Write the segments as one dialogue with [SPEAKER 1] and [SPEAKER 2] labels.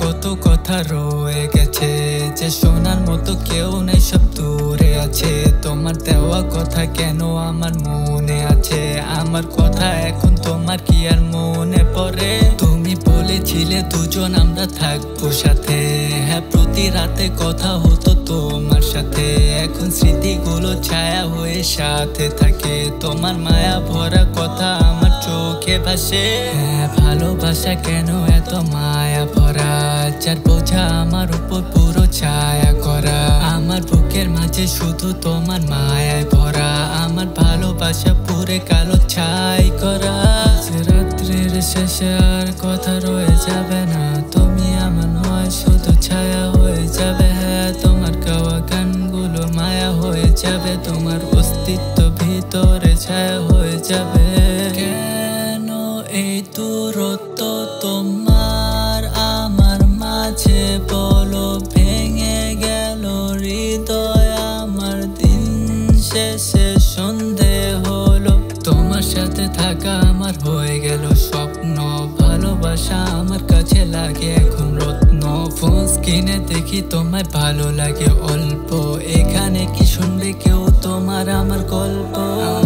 [SPEAKER 1] কত কথা রয়ে গেছে, যে শোনার মতো কেউ নেই, সব দূরে আছে। তোমার দেওয়া কথা কেন আমার মনে আছে, আমার কথা এখন তোমার কি আর মনে পড়ে? তুমি বলেছিলে দুজন আমরা থাকবো সাথে, হ্যাঁ প্রতি রাতে কথা হতো তোমার সাথে। এখন স্মৃতিগুলো ছায়া হয়ে সাথে থাকে, তোমার মায়া ভরা কথা আমার চোখে ভাসে। হ্যাঁ ভালোবাসা কেন এত মায়া ভরা, যার বোঝা আমার উপর পুরো ছায়া করা। আমার বুকের মাঝে শুধু তোমার মায়ায় ভরা, আমার ভালোবাসা পুরে কালো ছাই করা। রাত্রির শেষে আর কথা রয়ে যাবে না, তুমি আমার নয় শুধু ছায়া হয়ে যাবে। হ্যাঁ তোমার গাওয়া গানগুলো মায়া হয়ে যাবে, তোমার অস্তিত্ব ভিতরে ছায়া হয়ে যাবে। কেন এই দূরত্ব তোমার আমার মাঝে বলো, ভেঙে গেল হৃদয় আমার দিন শেষে সন্ধে হলো। তোমার সাথে থাকা আমার হয়ে গেল স্বপ্ন, ভালোবাসা আমার কাছে লাগে এখন রত্ন। ফোন স্ক্রিনে দেখি তোমায় ভালো লাগে অল্প, এখানে কি শুনবে কেউ তোমার আমার গল্প?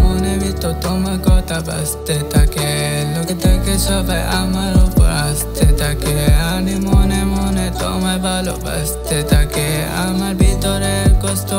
[SPEAKER 1] মনে ভিতর তোমার কথা বাজতে থাকে, লোকে দেখে সবাই আমার উপর আসতে থাকে। আমি মনে মনে তোমায় ভালোবাসতে থাকে, আমার ভিতরের কষ্ট